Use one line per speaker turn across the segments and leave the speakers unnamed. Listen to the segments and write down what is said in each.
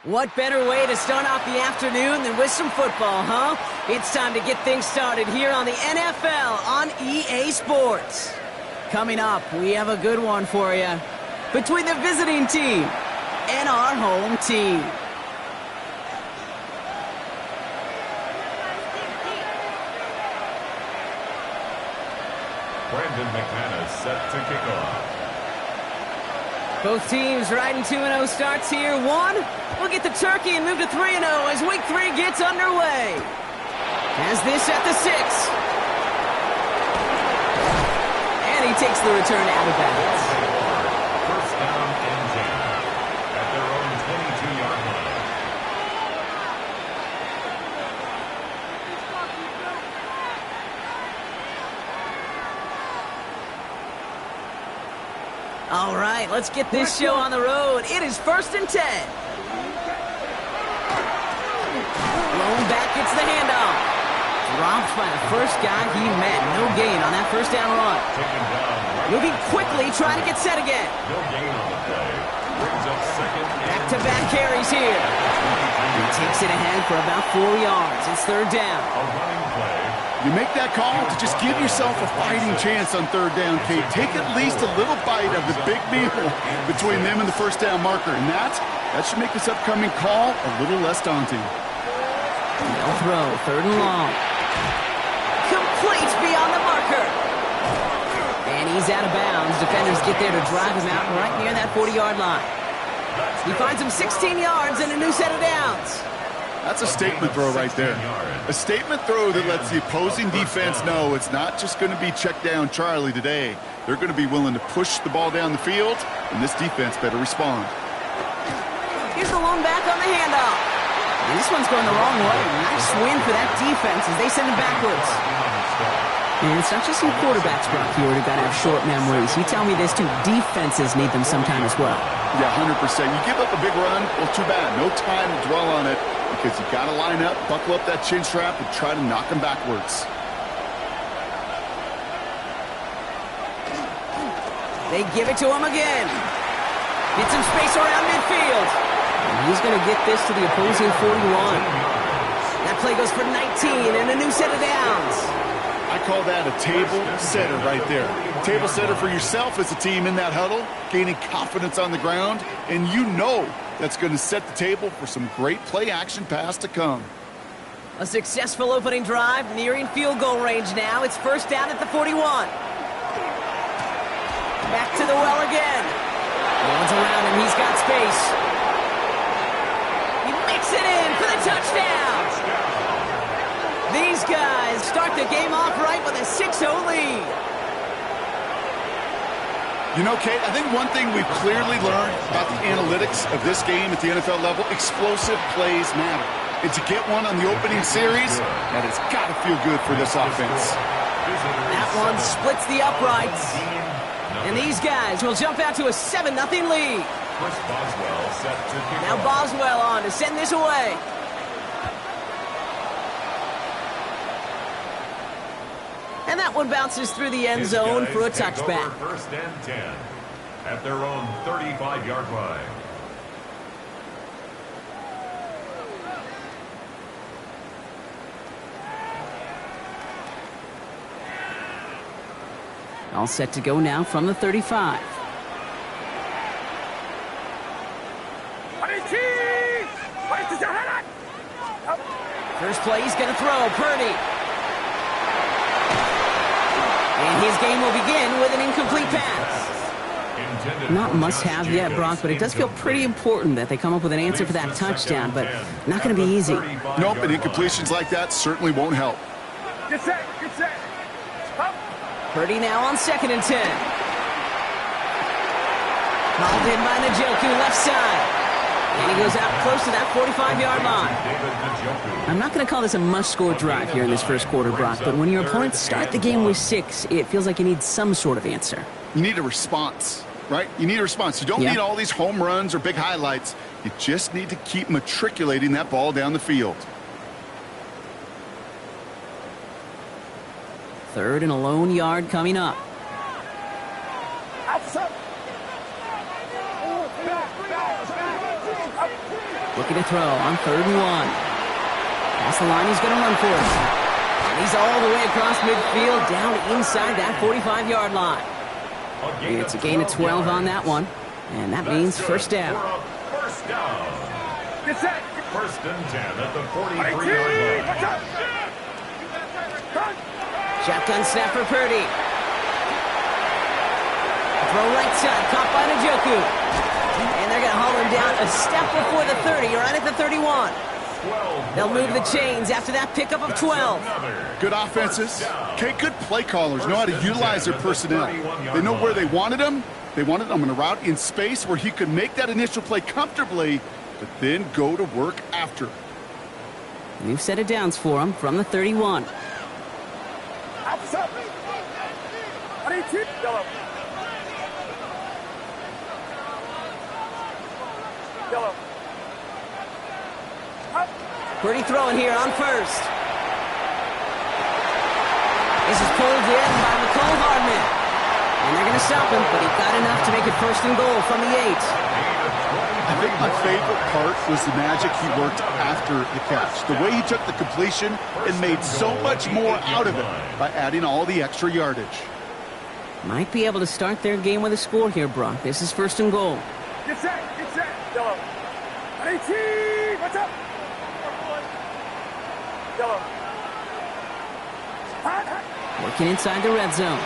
What better way to start off the afternoon than with some football, huh? It's time to get things started here on the NFL on EA Sports. Coming up, we have a good one for you. Between the visiting team and our home team.
Brandon McManus set to kick off.
Both teams riding 2-0 starts here. One, we'll get the turkey and move to 3-0 as week 3 gets underway. Has this at the 6. And he takes the return out of bounds.
First down and 10 at their own 22-yard line.
All right, let's get this show on the road. It is 1st and 10. Lone back gets the handoff. Dropped by the first guy he met. No gain on that first down run. Moving quickly, trying to get set again.
No gain on the play. Brings up second.
Back-to-back carries here. He takes it ahead for about 4 yards. It's 3rd down.
A running play.
You make that call to just give yourself a fighting chance on 3rd down, Kate. Take at least a little bite of the big meal between them and the first down marker. And that should make this upcoming call a little less daunting.
No throw, 3rd and long. Complete beyond the marker. And he's out of bounds. Defenders get there to drive him out right near that 40-yard line. He finds him 16 yards and a new set of downs.
That's a statement throw right there. A statement throw that lets the opposing defense know it's not just going to be check down Charlie today. They're going to be willing to push the ball down the field, and this defense better respond.
Here's the lone back on the handoff. And this one's going the wrong way. Nice win for that defense as they send him backwards. And it's not just some quarterbacks, Brock Huard, who got to have short memories. You tell me this too. Defenses need them sometime as well.
Yeah, 100%. You give up a big run, well, too bad. No time to dwell on it because you got to line up, buckle up that chin strap, and try to knock them backwards.
They give it to him again. Get some space around midfield. And he's going to get this to the opposing 41. That play goes for 19 and a new set of downs.
I call that a table setter right there. Table setter for yourself as a team in that huddle, gaining confidence on the ground, and you know that's going to set the table for some great play-action pass to come.
A successful opening drive, nearing field goal range now. It's 1st down at the 41. Back to the well again. Runs around him, he's got space. He makes it in for the touchdown. These guys start the game off right with a 6-0 lead.
You know, Kate, I think one thing we've clearly learned about the analytics of this game at the NFL level, explosive plays matter. And to get one on the opening series, that has got to feel good for this offense.
That one splits the uprights. And these guys will jump out to a 7-0 lead. Now Boswell on to send this away. And that one bounces through the end zone for a touchback.
1st and 10 at their own 35-yard line.
All set to go now from the 35. First play, he's going to throw. Purdy. And his game will begin with an incomplete pass. Not must-have yet, Brock, but it does feel pretty important that they come up with an answer for that touchdown, but not going to be easy.
Nope, and incompletions like that certainly won't help.
Get set, get set. Up.
Purdy now on 2nd and 10. Called in by Njoku, left side. And he goes out close to that 45-yard line. I'm not going to call this a must-score drive here in this first quarter, Brock, but when your opponents start the game with 6, it feels like you need some sort of answer.
You need a response, right? You need a response. You don't need all these home runs or big highlights. You just need to keep matriculating that ball down the field.
3rd and a lone yard coming up. Looking to throw on 3rd and 1. Past the line, he's going to run for it. And he's all the way across midfield, down inside that 45-yard line. It's a gain of 12 on that one, and that means first down.
First down.
Get set.
First and 10 at the 43-yard
Watch
line.
out. Run.
Shotgun snap for Purdy. Throw right side, caught by Njoku. And they're going to haul him down a step before the 30, right at the 31. They'll move the chains after that pickup of 12.
Good offenses. Okay, good play callers know how to utilize their personnel. They know where they wanted him. They wanted him in a route in space where he could make that initial play comfortably, but then go to work after.
New set of downs for him from the 31.
Outside. Yellow. Yellow. Up.
Purdy throwing here on 1st. This is pulled in by Mecole Hardman. And they're going to stop him, but he got enough to make it 1st and goal from the 8.
I think my favorite part was the magic he worked after the catch. The way he took the completion and made so much more out of it by adding all the extra yardage.
Might be able to start their game with a score here, Brock. This is 1st and goal.
Get set. Yellow. 18. Watch out. Yellow.
Working inside the red zone.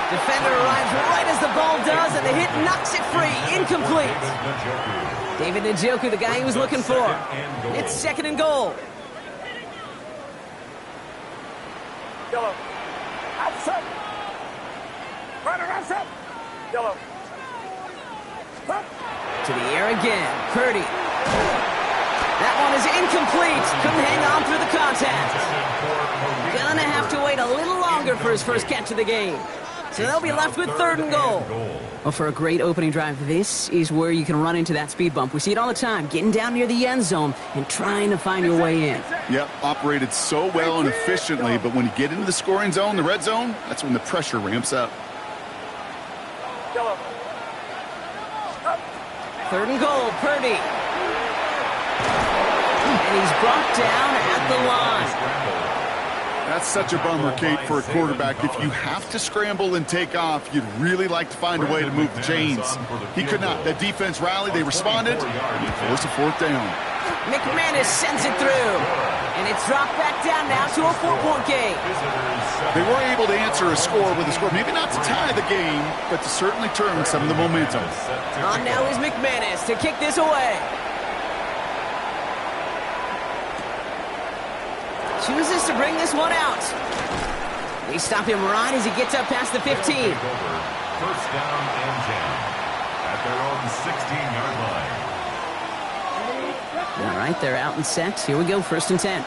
Defender arrives right as the ball does, and the hit knocks it free. Incomplete. David Njoku, the guy he was looking for. It's 2nd and goal.
Yellow. Outside. Right around set. Yellow. Up.
To the air again. Purdy. That one is incomplete. Couldn't hang on through the contact. Gonna have to wait a little longer for his first catch of the game. So they'll be left with 3rd and goal. Well, for a great opening drive, this is where you can run into that speed bump. We see it all the time, getting down near the end zone and trying to find your way in.
Yep, operated so well and efficiently, but when you get into the scoring zone, the red zone, that's when the pressure ramps up.
Yellow.
3rd and goal, Purdy. And he's brought down at the line.
That's such a bummer, Kate, for a quarterback. If you have to scramble and take off, you'd really like to find a way to move the chains. He could not. The defense rallied, they responded, and he forced a 4th down.
McManus sends it through. And it's dropped back down now to a 4-point game.
They were able to answer a score with a score, maybe not to tie the game, but to certainly turn some of the momentum.
On now is McManus to kick this away. Chooses to bring this one out. They stop him right as he gets up past the 15.
First down and 10 at their own 16-yard line.
All right, they're out and set. Here we go, 1st and 10.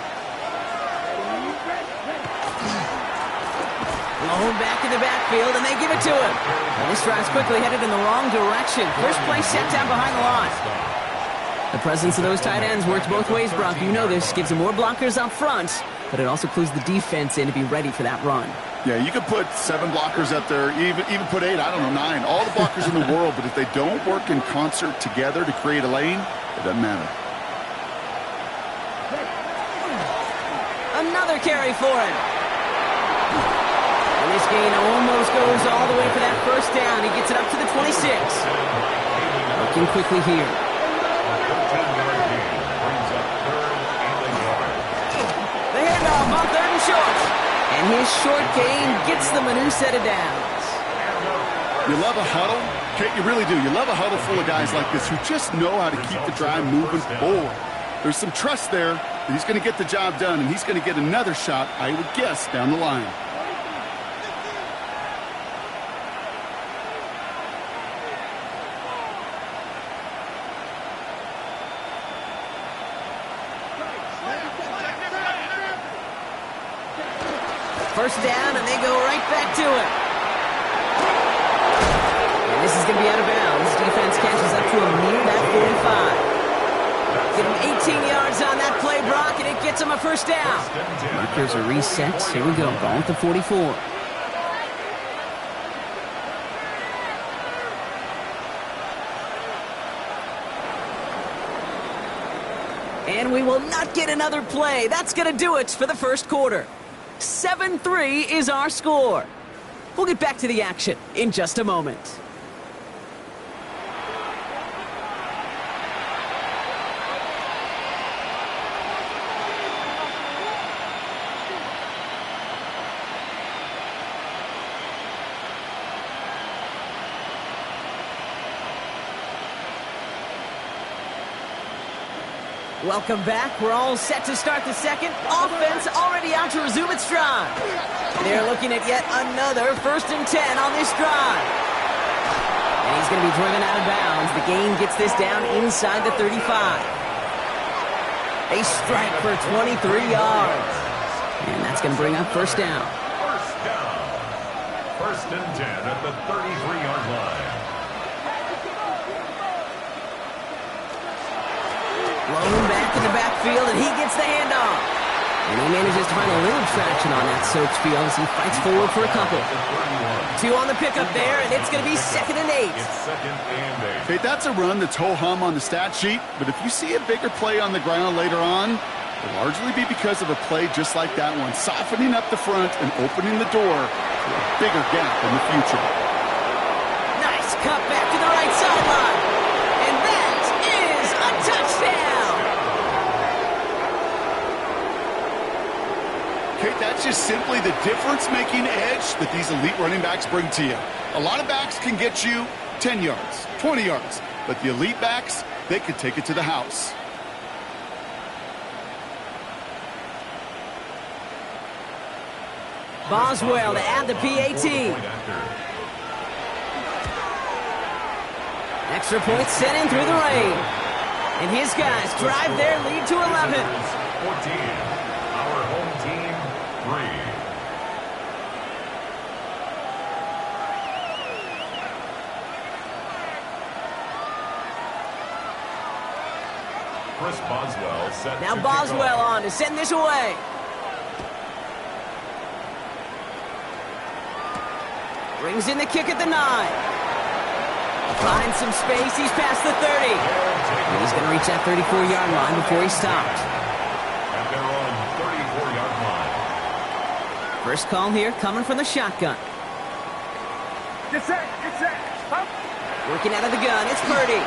Blown back in the backfield, and they give it to him. And this drive's quickly headed in the wrong direction. First play set down behind the line. The presence of those tight ends works both ways, Brock. You know this. Gives them more blockers up front, but it also clues the defense in to be ready for that run.
Yeah, you could put 7 blockers up there, even put 8, I don't know, 9. All the blockers in the world, but if they don't work in concert together to create a lane, it doesn't matter.
Another carry for him. And this gain almost goes all the way for that 1st down. He gets it up to the 26. Working quickly here. On 3rd and short. And his short gain gets them a new set of downs.
You love a huddle? Kate, you really do. You love a huddle full of guys like this who just know how to keep the drive moving forward. There's some trust there that he's going to get the job done, and he's going to get another shot, I would guess, down the line.
First down, and they go right back to it. And this is going to be out of bounds. Defense catches up to him near that 45. Give him 18 yards on that play, Brock, and it gets him a 1st down. Markers are reset. Here we go. Ball at the 44. And we will not get another play. That's going to do it for the first quarter. 7-3 is our score. We'll get back to the action in just a moment. Welcome back. We're all set to start the second. Offense already out to resume its drive. They're looking at yet another 1st and 10 on this drive. And he's going to be driven out of bounds. The gain gets this down inside the 35. A strike for 23 yards. And that's going to bring up 1st down.
1st and 10 at the 33-yard line.
Blown back in the backfield, and he gets the handoff. And he manages to find a little traction on that search field as he fights forward for a couple. 2 on the pickup there, and it's going to be 2nd and 8.
It's 2nd and 8.
Hey, that's a run that's ho-hum on the stat sheet, but if you see a bigger play on the ground later on, it'll largely be because of a play just like that one, softening up the front and opening the door to a bigger gap in the future.
Nice cut back to the right sideline. And that is a touchdown.
Okay, that's just simply the difference-making edge that these elite running backs bring to you. A lot of backs can get you 10 yards, 20 yards, but the elite backs, they can take it to the house.
Boswell to add the PAT. Extra point sent in through the rain. And his guys drive their lead to 11.
14. Our home team, 3. Chris Boswell set
Now
to
Boswell
kick off.
on to send this away. Brings in the kick at the 9. Finds some space. He's past the 30. And he's going to reach that 34-yard line before he stops.
At their own 34-yard line.
First call here coming from the shotgun.
Get set, get set. Up.
Working out of the gun. It's Purdy.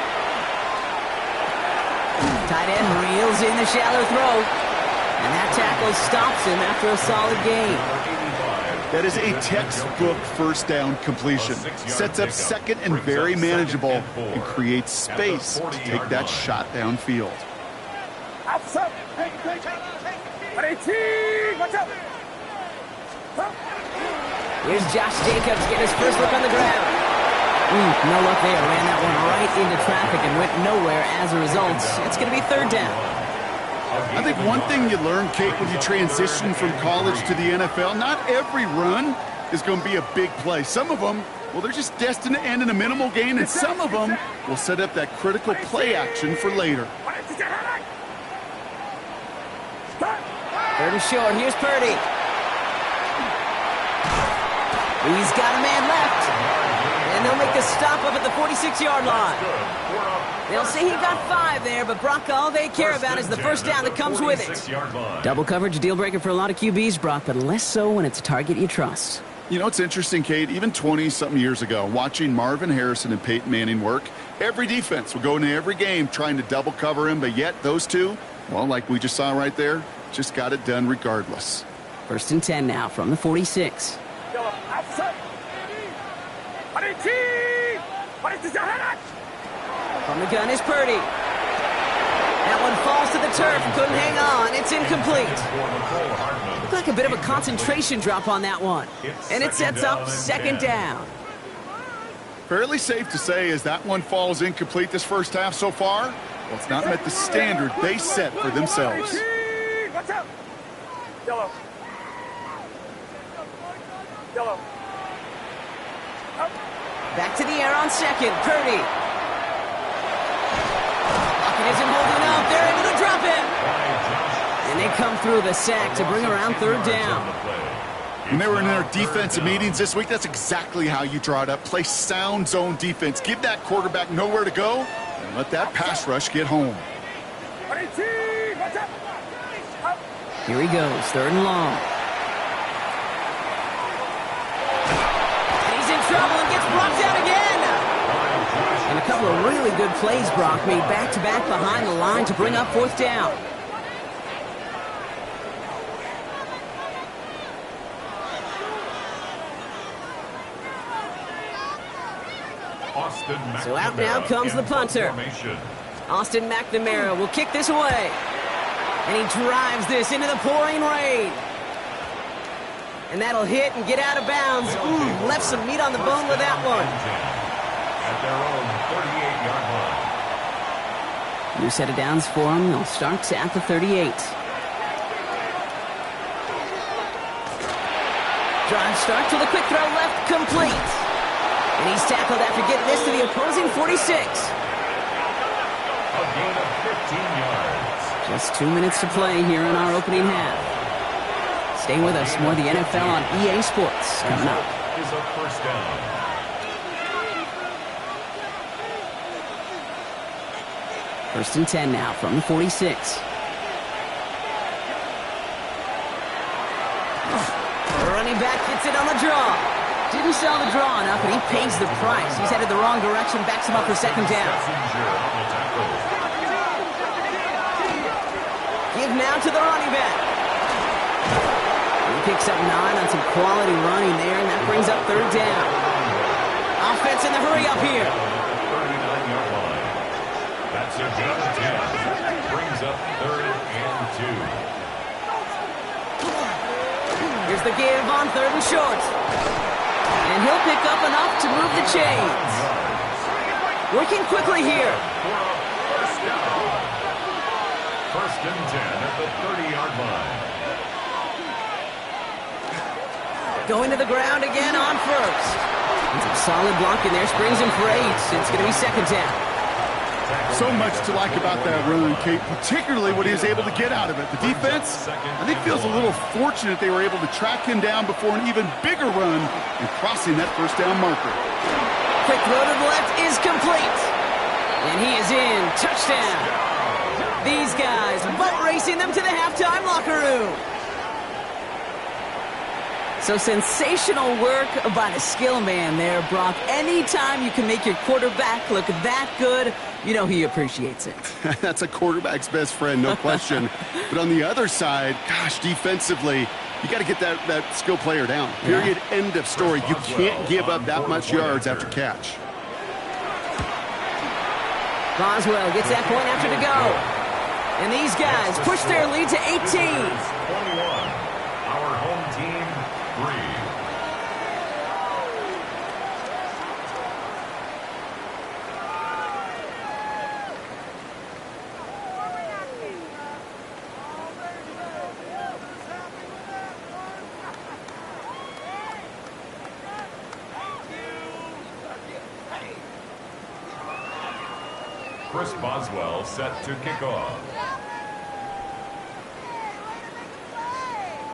Tight end reels in the shallow throw. And that tackle stops him after a solid gain.
That is a textbook 1st down completion. Sets up 2nd and very manageable and creates space to take that shot downfield.
Outside. Ready, team. Watch out. Up.
Here's Josh Jacobs getting his first look on the ground. No luck there. Ran that one right into traffic and went nowhere as a result. It's going to be 3rd down.
I think one thing you learn, Kate, when you transition from college to the NFL, not every run is going to be a big play. Some of them, well, they're just destined to end in a minimal gain, and some of them will set up that critical play action for later.
3rd and short. Here's Purdy. He's got a man left. And they'll make a stop up at the 46-yard line. They'll say he got 5 there, but Brock, all they care about is the 1st down that comes with it. Double coverage, deal breaker for a lot of QBs, Brock, but less so when it's a target you trust.
You know, it's interesting, Kate, even 20-something years ago, watching Marvin Harrison and Peyton Manning work, every defense would go into every game trying to double cover him, but yet those two, well, like we just saw right there, just got it done regardless.
1st and 10 now from the 46. From the gun is Purdy. That one falls to the turf. Couldn't hang on. It's incomplete. Looked like a bit of a concentration drop on that one. And it sets up 2nd down.
Fairly safe to say as that one falls incomplete this 1st half so far, well, it's not met the standard they set for themselves.
Watch out. Yellow. Yellow.
Back to the air on 2nd. Purdy. Lockett isn't holding up. They're able to drop it. And they come through the sack to bring around 3rd down.
When they were in their defensive meetings this week, that's exactly how you draw it up. Play sound zone defense. Give that quarterback nowhere to go and let that pass rush get home.
Ready, team. Watch
Here he goes, 3rd and long. And he's in trouble and gets blocked out again. And a couple of really good plays, Brock, made back-to-back behind the line to bring up 4th down. So out now comes the punter. Austin McNamara will kick this away. And he drives this into the pouring rain. And that'll hit and get out of bounds. Ooh, left some meat on the bone with that one.
At their own 38-yard line.
New set of downs for him. They'll start at the 38. Drive start to the quick throw left, complete. And he's tackled after getting this to the opposing 46.
A gain of 15 yards.
Just 2 minutes to play here in our opening half. Stay with us. More of the NFL on EA Sports coming up.
Is a 1st down.
First and 10 now from the 46. The running back gets it on the draw. Didn't sell the draw enough, and he pays the price. He's headed the wrong direction, backs him up for 2nd down. Give now to the running back. He picks up 9 on some quality running there, and that brings up 3rd down. Offense in the hurry up here.
39-yard line. That's a gain of 10. Brings up 3rd and 2.
Here's the give on 3rd and short. And he'll pick up enough to move the chains. Working quickly here.
For a 1st down. 1st and 10 at the 30-yard line.
Going to the ground again on 1st. And some solid blocking there. Springs him for 8. It's going to be 2nd down.
So much to like about that run, Kate, particularly what he was able to get out of it. The defense, I think, feels a little fortunate they were able to track him down before an even bigger run and crossing that 1st down marker.
Quick throw to the left is complete. And he is in. Touchdown. These guys boat racing them to the halftime locker room. So sensational work by the skill man there, Brock. Anytime you can make your quarterback look that good, you know he appreciates it.
That's a quarterback's best friend, no question. But on the other side, gosh, defensively, you got to get that skill player down. Period. Yeah. End of story. You can't give up that much yards after catch.
Boswell gets that point after to go. And these guys push their lead to 18.
21. Our home team, 3. Chris Boswell set to kick off.